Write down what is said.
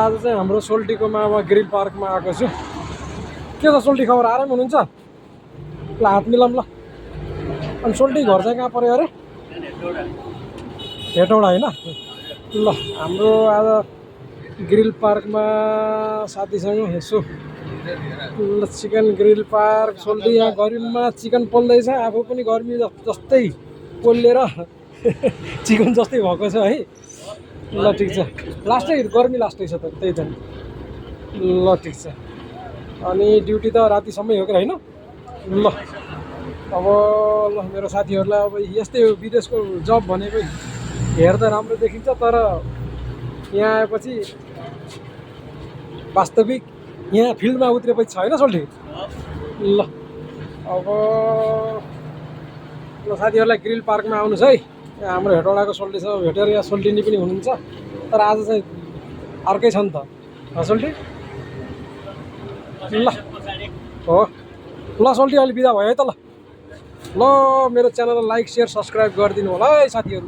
आज चाहिँ हाम्रो सोल्टीको मामा ग्रिल पार्कमा आएको छु। के छ सोल्टी खबर, आराम हुनुहुन्छ? ल हात मिलाउँ ल। अनि सोल्टी घर चाहिँ कहाँ पऱ्यो अरे? हेटौँडा होइन? ल हाम्रो आज ग्रिल पार्कमा साथीसँग यसो ल चिकन ग्रिल पार्क। सोल्टी यहाँ गर्मीमा चिकन पोल्दैछ, आफू पनि गर्मी जस्तै पोलेर चिकन जस्तै भएको छ है। ल ठिक छ, लास्टै गर्मी लास्टै छ त, त्यही त। ल ठिक छ, अनि ड्युटी त रातिसम्मै हो कि होइन? ल अब ल मेरो साथीहरूलाई अब यस्तै हो विदेशको जब भनेको, हेर्दा राम्रो देखिन्छ तर यहाँ आएपछि वास्तविक यहाँ फिल्डमा उत्रेपछि छ होइन सोल्टी? ल अब ल साथीहरूलाई ग्रिल पार्कमा आउनुहोस् है। यहाँ हाम्रो हेटौँडाको सोल्टीसँग भेटेर यहाँ सोल्टिनी पनि हुनुहुन्छ, तर आज चाहिँ अर्कै छ नि त सोल्टी? ल हो ल सोल्टी अहिले बिदा भयो है त। ल मेरो च्यानललाई लाइक सेयर सब्सक्राइब गरिदिनु होला है साथीहरू।